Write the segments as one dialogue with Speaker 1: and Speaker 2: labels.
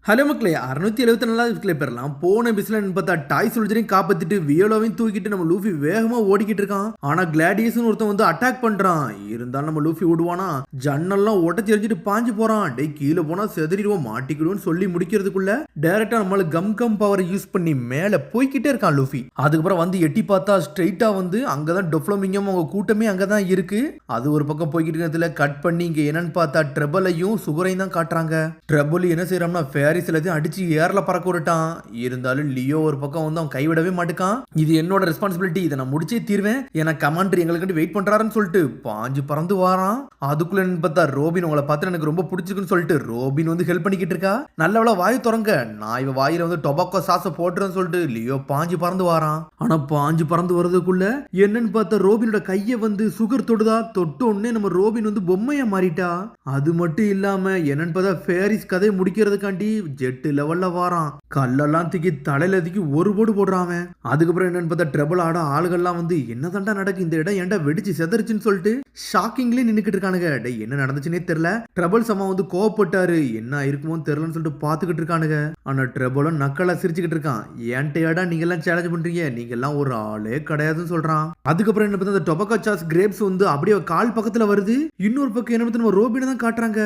Speaker 1: Hello மக்களே 674 clay பெறலாம். போன எபிசோட்ல பார்த்தா டாய் சோல்ஜரையும் காப்பாத்திட்டு வியோலாவையும் தூக்கிட்டு நம்ம லூஃபி வேகமா ஓடிக்கிட்டு இருக்கான். ஆனா கிளாடியஸ்னு ஒருத்தன் வந்து அட்டாக் பண்றான். இருந்தாலும் நம்ம லூஃபி விடுவானா? ஜன்னல்லாம் உடச்சி எரிஞ்சிட்டு பாஞ்சு போறான். டே கீழே போனா செதறிடுவோம் மாட்டிக்கிடுவோம்னு சொல்லி முடிக்கிறதுக்குள்ள டைரக்டா நம்மள கம் பவரை யூஸ் பண்ணி மேல போய்கிட்டே இருக்கான் லூஃபி. அதுக்கப்புறம் வந்து எட்டி பார்த்தா ஸ்ட்ரெயிட்டா வந்து அங்கதான் டொஃப்ளோமிங்கம் அவங்க கூட்டமே அங்கதான் இருக்கு. அது ஒரு பக்கம் போய்கிட்டு இருக்கிறதுல கட் பண்ணி இங்க என்னன்னு பார்த்தா ட்ரெபலையும் சுகரையும் தான் காட்டுறாங்க. ட்ரெபல் என்ன செய்யறோம்னா எல்லாத்தையும் அடிச்சு ஏர்ல பறக்க விட்டான். இருந்தாலும் லியோ ஒரு பக்கம் வந்து அவன் கைவிடவே மாட்டுக்கான். இது என்னோட ரெஸ்பான்சிபிலிட்டி, இதை நான் முடிச்சே தீர்வேன், ஏன்னா கமாண்டர் எங்களுக்கு வெயிட் பண்றாருன்னு சொல்லிட்டு பாஞ்சு பறந்து வாரான். அதுக்குள்ள பார்த்தா ரோபின் உங்களை பார்த்து எனக்கு ரொம்ப பிடிச்சிருக்குன்னு சொல்லிட்டு ரோபின் வந்து ஹெல்ப் பண்ணிக்கிட்டு இருக்கா. நல்லவள வாய் திறங்க, நான் இவ வாயில வந்து டொபாக்கோ சாஸ போட்டுறேன்னு சொல்லிட்டு லியோ பாஞ்சு பறந்து வாரான். ஆனா பாஞ்சு பறந்து வர்றதுக்குள்ள என்னன்னு பார்த்தா ரோபினோட கைய வந்து சுகர் தொடுதா. தொட்டு உடனே நம்ம ரோபின் வந்து பொம்மையா மாறிட்டா. அது மட்டும் இல்லாம என்னன்னு பார்த்தா ஃபேரிஸ் கதையை முடிக்கிறதுக்காண்டி ஜெட்டு லெவல்ல வாரான். கல்லெல்லாம் தூக்கி தலையில தூக்கி ஒரு போடு போடுறான். அதுக்கப்புறம் என்னன்னு பார்த்தா ட்ரபிள் ஆட ஆளுகள்லாம் வந்து என்னதான்டா நடக்கு, இந்த இடம் ஏன்டா வெடிச்சு செதறிச்சுன்னு சொல்லிட்டு ஷாக்கிங்லேயே நின்னுக்கிட்டு இருக்கானுங்க. என்ன நடந்துச்சுன்னே தெரியல. ட்ரபிள் சமா வந்து கோவப்பட்டாரு, என்ன இருக்குமோ தெரியலன்னு சொல்லிட்டு பாத்துக்கிட்டு இருக்கானுங்க. ஆனா ட்ரபிளும் நக்கலா சிரிச்சுக்கிட்டு இருக்கான். ஏன்டையாடா நீங்க எல்லாம் சேலஞ்ச் பண்றீங்க, நீங்க எல்லாம் ஒரு ஆளே கிடையாதுன்னு சொல்றான். அதுக்கப்புறம் என்ன பார்த்தா டொபாக்கோ சாஸ் கிரேப்ஸ் வந்து அப்படியே கால் பக்கத்துல வருது. இன்னொரு பக்கம் என்ன பார்த்தா நம்ம ரோபினை தான் காட்டுறாங்க.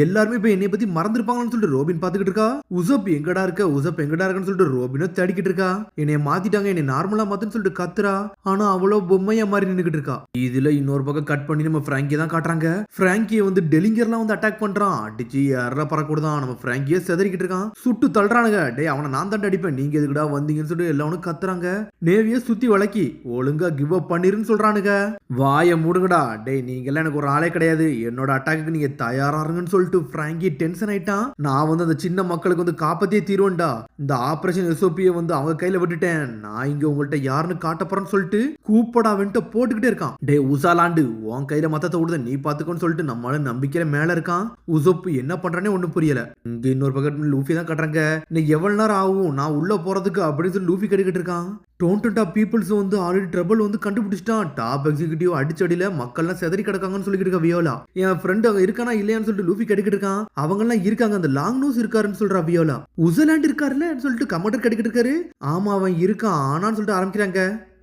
Speaker 1: எல்லாருமே இப்ப என்னை பத்தி மறந்துருப்பாங்கன்னு சொல்லிட்டு ரோபின் பாத்துக்கிட்டு இருக்கா. உசப் எங்கடா இருக்க, உசப் எங்கடா இருக்குன்னு சொல்லிட்டு ரோபினோ தேடிக்கிட்டு இருக்கா. என்னைய மாத்திட்டாங்க, என்னை நார்மலா மாத்துன்னு சொல்லிட்டு கத்துறா. ஆனா அவ்வளவு பொம்மையா மாதிரி நின்னுக்கிட்டு இருக்கா. இதுல இன்னொரு பக்கம் கட் பண்ணி நம்ம பிராங்கியை தான் காட்டுறாங்க. பிராங்கியை வந்து டெலிங்கர்லாம் வந்து அட்டாக் பண்றான். அடிச்சு யாரா பறக்கூடாதான். நம்ம பிராங்கியை செதறிக்கிட்டு இருக்கான். சுட்டு தள்ளுறானுங்க. டே அவனை நான் தான் அடிப்பேன், நீங்க எதுக்குடா வந்தீங்கன்னு சொல்லிட்டு எல்லாரும் கத்துறாங்க. நேவிய சுத்தி வளக்கி ஒழுங்கா கிவ் அப் பண்ணிருன்னு சொல்றானுங்க. வாய மூடுங்கடா, டே நீங்க எல்லாம் எனக்கு ஒரு ஆளே கிடையாது, என்னோட அட்டாக்கு நீங்க தயாராருங்கன்னு சொல்லிட்டு பிராங்கி டென்ஷன் ஆயிட்டான். நான் வந்து அந்த சின்ன மக்களுக்கு வந்து காப்பத்தே தீர்வேன்டா, இந்த ஆபரேஷன் எஸ்ஓபியை வந்து அவங்க கையில விட்டுட்டேன், நான் இங்க உங்கள்ட்ட யாருன்னு காட்ட போறேன்னு சொல்லிட்டு கூப்படா வென்ட்ட போட்டுக்கிட்டே இருக்கான். டே உசாலாண்டு உன் கையில மத்தத்தை விடுத நீ பாத்துக்கோன்னு சொல்லிட்டு நம்மளால நம்பிக்கையில மேல இருக்கான். உசப்பு என்ன பண்றானே ஒண்ணும் புரியல. இங்க இன்னொரு பக்கம் லூஃபி தான் கட்டுறாங்க. இன்னைக்கு எவ்வளவு நேரம் ஆகும் நான் உள்ள போறதுக்கு அப்படின்னு சொல்லி லூஃபி கட்டிக்கிட்டு இருக்கான். டோன்டா பீப்புள்ஸ் வந்து ஆல்ரெடி ட்ரபிள் வந்து கண்டுபிடிச்சிட்டான். டாப் எக்ஸிகியூட்டிவ் அடிச்சடியில மக்கள்லாம் செதறி கிடக்காங்கன்னு சொல்லிக்கிட்டு இருக்க வியோலா. என் ஃப்ரெண்ட் அங்க இருக்கானா இல்லையான்னு சொல்லிட்டு லூஃபி கட்டிக்கிட்டு இருக்கான். அவங்க எல்லாம் இருக்காங்க, அந்த லாங் நோஸ் இருக்காருன்னு சொல்றா வியோலா. உசலாண்ட் இருக்காருல்ல சொல்லிட்டு கமாண்டர் கட்டிக்கிட்டு இருக்காரு. ஆமா அவன் இருக்கான் ஆனான்னு சொல்லிட்டு ஆரம்பிக்கிறாங்க.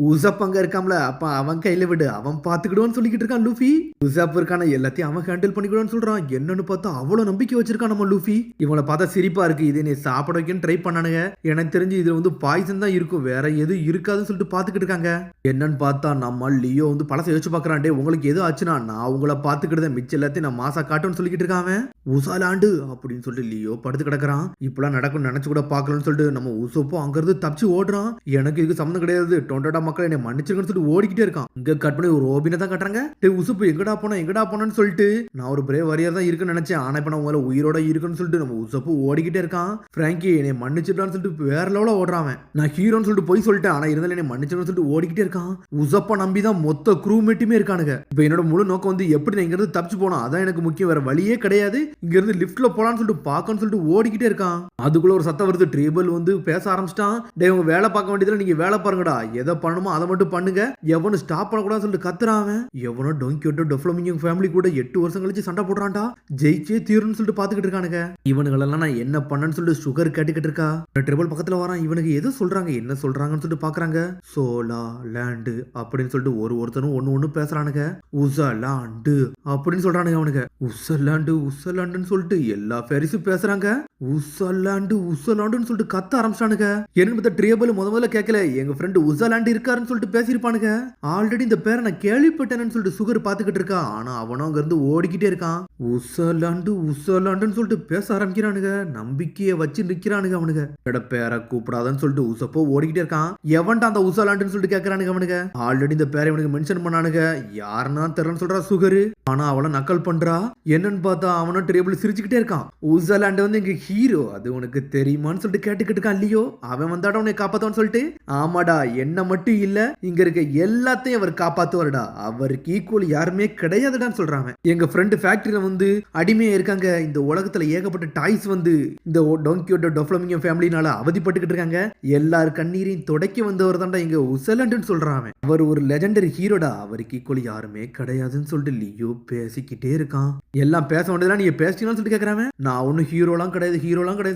Speaker 1: உசப் அங்க இருக்காம்ல, அப்ப அவன் கையில விடு, அவன் பாத்துக்கிடுவான்னு சொல்லிக்கிட்டு இருக்கான் லூஃபி. உசப் இருக்கான எல்லாத்தையும் அவன் ஹேண்டில் பண்ணிக்கிடுவான்னு சொல்றான். என்னன்னு பார்த்தா அவ்வளவு நம்பிக்கை வச்சிருக்கான் நம்ம லூஃபி. இவனை பார்த்தா சிரிப்பா இருக்கு. இதை நீ சாப்பிட வைக்கன்னு ட்ரை பண்ணானுங்க. எனக்கு தெரிஞ்சு இதுல வந்து பாய்சன் தான் இருக்கும், வேற எதுவும் இருக்காதுன்னு சொல்லிட்டு பாத்துக்கிட்டு இருக்காங்க. என்னன்னு பார்த்தா நம்ம லியோ வந்து பழச யோசிச்சு பாக்குறான். டே உங்களுக்கு எது ஆச்சுன்னா நான் உங்களை பாத்துக்கிட்டேன், மிச்சம் எல்லாத்தையும் நான் மாசா காட்டுன்னு சொல்லிக்கிட்டு இருக்கான். உசாலாண்டு அப்படின்னு சொல்லிட்டு லியோ படுத்து கிடக்குறான். இப்பெல்லாம் நடக்கும் நினைச்சு கூட பாக்கலன்னு சொல்லிட்டு நம்ம உசப்போ அங்கிருந்து தப்பிச்சு ஓடுறான். எனக்கு இதுக்கு சம்மந்தம் கிடையாது, டொண்டா மக்கள் என்னை மன்னிச்சிருக்கன்னு சொல்லிட்டு ஓடிக்கிட்டே இருக்கான். இங்க கட் பண்ணி ஒரு ரோபினை தான் கட்டுறாங்க. டே உசுப்பு எங்கடா போனேன்னு சொல்லிட்டு நான் ஒரு பிரே வாரியர் தான் இருக்குன்னு நினைச்சேன், ஆனா இப்ப நான் உயிரோட இருக்குன்னு சொல்லிட்டு நம்ம உசப்பு ஓடிக்கிட்டே இருக்கான். பிராங்கி என்னை மன்னிச்சிட்டான்னு சொல்லிட்டு வேற லெவல ஓடுறான். நான் ஹீரோன்னு சொல்லிட்டு போய் சொல்லிட்டேன், ஆனா இருந்தாலும் என்னை மன்னிச்சிருன்னு சொல்லிட்டு ஓடிக்கிட்டே இருக்கான். உசப்ப நம்பி தான் மொத்த க்ரூ மேட்டுமே இருக்கானுங்க. இப்ப என்னோட முழு நோக்கம் வந்து எப்படி நான் இங்க இருந்து தப்பிச்சு போனோம், அதான் எனக்கு முக்கியம், வேற வழியே கிடையாது, இங்க இருந்து லிப்ட்ல போலான்னு சொல்லிட்டு பாக்கன்னு சொல்லிட்டு ஓடிக்கிட்டே இருக்கான். அதுக்குள்ள ஒரு சத்தம் வருது. ட்ரீபிள் வந்து பேச ஆரம்பிச்சிட்டான். டே உங்க வேலை பார்க்க வேண்டியதுல நீங்க வேலை பாருங்கடா, எதை பண்ணணுமோ அதை மட்டும் பண்ணுங்க, எவனும் ஸ்டாப் பண்ணக்கூடாது சொல்லிட்டு கத்துறான். எவனோ டொங்கியோட்டோ டொஃப்ளோமிங்கோ ஃபேமிலி கூட 8 வருஷம் கழிச்சு சண்டை போடுறான்டா, ஜெயிச்சே தீருன்னு சொல்லிட்டு பாத்துக்கிட்டு இருக்கானுங்க. இவனுங்களெல்லாம் நான் என்ன பண்ணேன்னு சொல்லிட்டு சுகர் கேட்டுக்கிட்டு இருக்கா. ட்ரிபிள் பக்கத்துல வரான். இவனுக்கு எது சொல்றாங்க என்ன சொல்றாங்கன்னு சொல்லிட்டு பாக்குறாங்க. சோலா லேண்டு அப்படின்னு சொல்லிட்டு ஒருத்தரும் ஒண்ணு பேசுறானுங்க. உசலாண்டு அப்படின்னு சொல்றானுங்க. அவனுக்கு உசலாண்டுன்னு சொல்லிட்டு எல்லா ஃபேரிஸும் பேசுறாங்க. உசலாண்டுன்னு சொல்லிட்டு கத்த ஆரம்பிச்சானுங்க. என்னன்னு பார்த்தா ட்ரிபிள் முதல்ல கேட்கல, எங்க ஃப்ரெண்ட் உசலாண்டு இருக்காருன்னு சொல்லிட்டு பேசிருப்பானுங்க. ஆல்ரெடி இந்த பேரை நான் கேள்விப்பட்டேன்னு சொல்லிட்டு சுகர் பாத்துக்கிட்டு இருக்கா. ஆனா அவனும் அங்க இருந்து ஓடிக்கிட்டே இருக்கான். உசலாண்டுன்னு சொல்லிட்டு பேச ஆரம்பிக்கிறானுங்க. நம்பிக்கைய வச்சு நிக்கிறானுங்க அவனுங்க. பேரை கூப்பிடாதன்னு சொல்லிட்டு உசப்போ ஓடிக்கிட்டே இருக்கான். எவன்டா அந்த உசலாண்டுன்னு சொல்லிட்டு கேட்கறானுங்க அவனுங்க. ஆல்ரெடி இந்த பேரை இவனுக்கு மென்ஷன் பண்ணானுங்க. யாருன்னா தெரியலன்னு சொல்றா சுகர். ஆனா அவளை நக்கல் பண்றா. என்னன்னு பார்த்தா அவனும் டேபிள் சிரிச்சுக்கிட்டே இருக்கான். உசலாண்டு வந்து எங்க ஹீரோ, அது உனக்கு தெரியுமான்னு சொல்லிட்டு கேட்டுக்கிட்டு இருக்கான். இல்லையோ அவன் வந்தாடா உன்னை காப்பாத்தவன்னு சொல்லிட்டு. ஆமாடா என்ன மட்டும் இல்ல இங்க இருக்க எல்லாத்தையும் அவர் காப்பாத்துவாருடா, அவருக்கு ஈக்குவல் யாருமே கிடையாதுடான்னு சொல்றாங்க. எங்க ஃப்ரெண்ட் ஃபேக்டரியில வந்து அடிமையா இருக்காங்க. இந்த உலகத்துல ஏகப்பட்ட டாய்ஸ் வந்து இந்த டொங்கியோட டொஃப்ளோமிங்கோ ஃபேமிலினால அவதிப்பட்டுக்கிட்டு இருக்காங்க. எல்லார் கண்ணீரையும் துடைக்க வந்தவர் தான்டா எங்க உசலண்டுன்னு சொல்றாங்க. அவர் ஒரு லெஜெண்டரி ஹீரோடா, அவருக்கு ஈக்குவல் யாருமே கிடையாதுன்னு சொல்லிட்டு லியோ பேசிக்கிட்டே இருக்கான். எல்லாம் பேச வேண்டியதெல்லாம் நீங்க பேசிட்டீங்கன்னு சொல்லிட்டு கேக்குறாங்க. நான் ஒன்னும் ஹீரோலாம் கிடையாது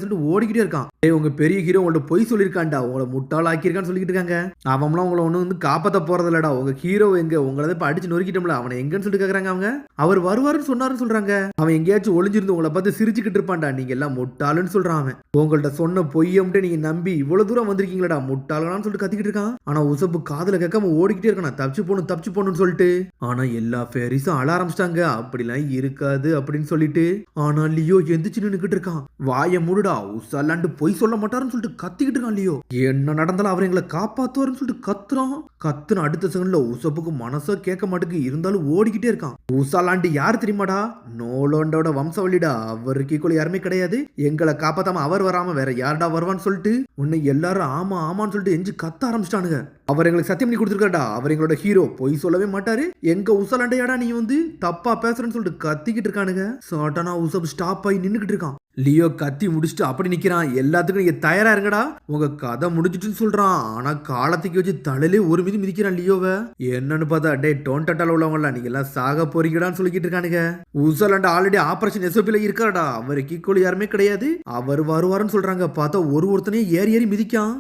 Speaker 1: சொல்லிட்டு ஓடிக்கிட்டே இருக்கான். டேய் உங்க பெரிய ஹீரோ உங்கள்ட்ட பொய் சொல்லியிருக்கான்டா, உங்களை முட்டாள் ஆக்கியிருக்கான்னு சொல்லிட்டு இருக்காங்க. அவன்லாம் உங்களை ஒண்ணு வந்து காப்பாத்த போறது இல்லடா, உங்க ஹீரோ எங்க, உங்களை இப்ப அடிச்சு நொறுக்கிட்டோம்ல அவனை எங்கன்னு சொல்லிட்டு கேக்குறாங்க. அவங்க அவர் வருவாருன்னு சொன்னாருன்னு சொல்றாங்க. அவன் எங்கேயாச்சும் ஒளிஞ்சிருந்து உங்களை பார்த்து சிரிச்சுக்கிட்டு இருப்பான்டா, நீங்க எல்லாம் முட்டாளுன்னு சொல்றான். அவன் உங்கள்ட்ட சொன்ன பொய்யம்ட்டு நீங்க நம்பி இவ்வளவு தூரம் வந்திருக்கீங்களா முட்டாளான்னு சொல்லிட்டு கத்திக்கிட்டு இருக்கான். ஆனா உசப்பு காதுல கேட்காம ஓடிக்கிட்டே இருக்கான், தப்பிச்சு போகணும்னு சொல்லிட்டு. ஆனா எல்லா ஃபேரிஸும் அழ ஆரம்பிச்சிட்டாங்க, அப்படிலாம் இருக்காது அப்படின்னு சொல்லிட்டு. ஆனா லியோ எந்திரிச்சு நின்னுக்கிட்டு இருக்கான். வாய மூடுடா, உசாலாண்டு பொய் சொல்ல மாட்டாருன்னு சொல்லிட்டு கத்திக்கிட்டு இருக்கான். லியோ என்ன நடந்தாலும் அவர் எங்களை காப்பாத்துவாருன்னு சொல்லிட்டு கத்துன அடுத்த செகண்ட்ல உசப்புக்கு மனசோ கேட்க மாட்டேங்குது, இருந்தாலும் ஓடிக்கிட்டே இருக்கான். உசாலாண்டு யார் தெரியுமாடா, நோலோண்டோட வம்சவழிடா, அவருக்கு ஈக்குவல் யாருமே கிடையாது. எங்களை காப்பாத்தாம அவர் வராம வேற யாருடா வருவான்னு சொல்லிட்டு உன்னை எல்லாரும் ஆமான்னு சொல்லிட்டு எஞ்சி கத்த ஆரம்பிச்சிட்டானுங்க. அவர் எங்களுக்கு சத்தியம் பண்ணி கொடுத்துருக்காடா, அவர் எங்களோட ஹீரோ, பொய் சொல்லவே மாட்டாரு. எங்க உசாலாண்டையாடா நீ வந்து தப்பா பேசுறேன்னு சொல்லிட்டு கத்திக்கிட்டு இருக்கானுங்க. சாட்டானா உசப் ஸ்டாப் ஆகி நின்னுக்கிட்டு இருக்கான். லியோ கத்தி முடிச்சுட்டு அப்படி நிக்கிறான். எல்லாத்துக்கும் நீங்க தயாரா இருங்கடா, உங்க கதை முடிஞ்சிட்டுன்னு சொல்றான். ஆனா காலத்துக்கு வச்சு தலையிலே ஒரு மிதிக்கிறான் லியோவை. என்னன்னு பார்த்தா டே டோன்டால உள்ளவங்கள நீங்க எல்லாம் சாக போறீங்கடான்னு சொல்லிக்கிட்டு இருக்கானுங்க. உசாலாண்ட ஆல்ரெடி ஆபரேஷன் எஸ்ஓபில இருக்காடா, அவருக்கு ஈக்குவல் யாருமே கிடையாது, அவர் வருவாருன்னு சொல்றாங்க. பார்த்தா ஒருத்தனையும் ஏறி மிதிக்கான்.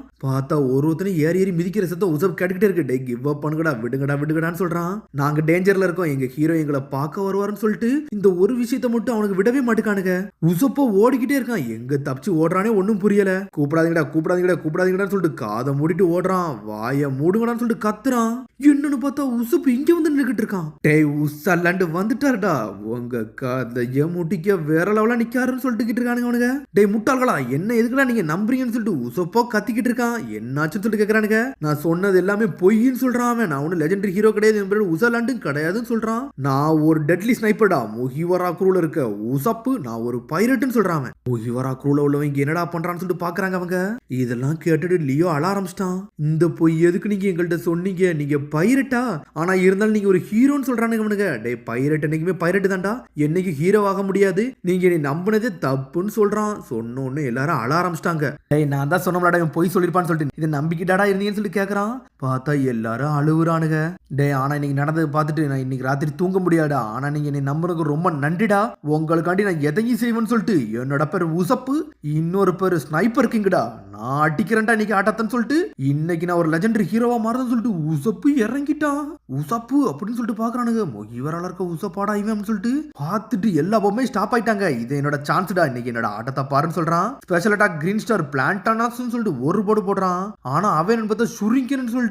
Speaker 1: மிதிக்கிற சத்தம் உசப் கேட்டுக்கிட்டே இருக்கு. டே கிவ் அப் பண்ணுங்கடா, விடுங்கடான்னு சொல்றான். நாங்க டேஞ்சர்ல இருக்கோம், எங்க ஹீரோ எங்களை பார்க்க வருவாருன்னு சொல்லிட்டு இந்த ஒரு விஷயத்தை மட்டும் அவனுக்கு விடவே மாட்டுக்கானுங்க. உசப்போ ஓடிக்கிட்டே இருக்கான். எங்க தப்பிச்சு ஓடுறானே ஒன்னும் புரியல. கூப்பிடாதீங்கடா சொல்லிட்டு காதை மூடிட்டு ஓடுறான். வாய மூடுங்கடான்னு சொல்லிட்டு கத்துறான். என்னன்னு பார்த்தா உசப்பு இங்க வந்து நின்னுக்கிட்டு இருக்கான். டேய் உசாலாண்டு வந்துட்டாருடா, உங்க கதைய முட்டிக்க வேற லெவலா நிக்காருன்னு சொல்லிட்டு இருக்கானுங்க அவனுங்க. டேய் முட்டாள்களா, என்ன எதுக்குடா நீங்க நம்புறீங்கன்னு சொல்லிட்டு உசப்போ கத்திக்கிட்டு இருக்கான். என்னாச்சுன்னு சொல்லிட்டு கேக்குறானுங்க. நான் சொன்னது எல்லாமே பொய்ன்னு சொல்றான் அவன். நான் ஒன்னும் லெஜெண்டரி ஹீரோ கிடையாது, உசாலாண்டும் கிடையாதுன்னு சொல்றான். நான் ஒரு டெட்லி ஸ்னைப்பர்டா, முஹிவரா குரூல இருக்க உசப்பு, நான் ஒரு பைரட்னு சொல்றான். முஹிவரா குரூல உள்ளவங்க என்னடா பண்றான்னு சொல்லிட்டு பாக்குறாங்க அவங்க. இதெல்லாம் கேட்டுட்டு லியோ அழ ஆரம்பிச்சிட்டான். இந்த பொய் எதுக்கு நீங்க எங்கள்கிட்ட சொன்னீங்க, நீங்க பைரட்டா, ஆனா இருந்தாலும் நீங்க ஒரு ஹீரோன்னு சொல்றானுங்க அவனுங்க. டே பைரட் என்னைக்குமே பைரட் தான்டா, என்னைக்கு ஹீரோ ஆக முடியாது, நீங்க நீ நம்பினதே தப்புன்னு சொல்றான். சொன்னோன்னு எல்லாரும் அழ ஆரம்பிச்சிட்டாங்க. டேய் நான் தான் சொன்னோம்லடா இவன் பொய் சொல்லிருப்பான்னு சொல்லிட்டு, இதை நம்பிக்கிட்டாடா இருந்தீங்கன்னு சொல்லி கேக்குறான். பார்த்தா எல்லாரும் அழுவுறானுங்க. டே ஆனா இன்னைக்கு நடந்தது பார்த்துட்டு நான் இன்னைக்கு ராத்திரி தூங்க முடியாடா, ஆனா நீங்க என்னை நம்புறதுக்கு ரொம்ப நன்றிடா, உங்களுக்காண்டி நான் எதையும் செய்வேன்னு சொல்லிட்டு. என்னோட பேர் உசப்பு, இன்னொரு பேரு ஸ்னைப்பர் கிங்டா, நான் அடிக்கிறேன்டா இன்னைக்கு ஆட்டத்தன்னு சொல்லிட்டு, இன்னைக்கு நான் ஒரு லெஜெண்டரி ஹீரோவா மாறதுன்னு சொல்லிட்டு உசப்பு இறங்கிட்டான். உசப்பு அப்படின்னு சொல்லிட்டு பாக்குறானுங்க. இவரால இருக்க உசப்பாடா இவன் சொல்லிட்டு பார்த்துட்டு எல்லா பொம்மை ஸ்டாப் ஆயிட்டாங்க. இது என்னோட சான்ஸ்டா, இன்னைக்கு என்னோட ஆட்டத்தை பாருன்னு சொல்றான். ஸ்பெஷல் அட்டாக் கிரீன் ஸ்டார் பிளான்டானாஸ் சொல்லிட்டு ஒரு போடு போடுறான். ஆனா அவன் பார்த்தா சுரிங்கன்னு சொல்லிட்டு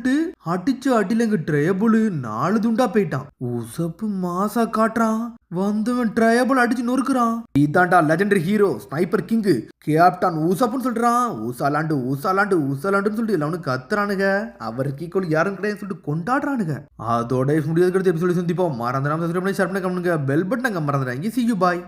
Speaker 1: அடிச்சு அடியில எங்க ட்ரேபிள் 4 துண்டா போயிட்டான். உசப்பு மாசா காட்டுறான். வந்தவன் ட்ரையபிள் அடிச்சு நொறுக்குறான். இதான்டா legendary hero sniper king captain ஊசப்புன்னு சொல்றான். ஊசாலாண்டுன்னு சொல்லிட்டு எல்லாரும் கத்துறானுங்க. அவருக்கு ஈக்குவல் யாரும் கிடையாது சொல்லிட்டு கொண்டாடுறானுங்க. அதோட முடியாது சொல்லி சந்திப்போம். மறந்துடாம பெல் பட்டன் மறந்துடாங்க. See you bye.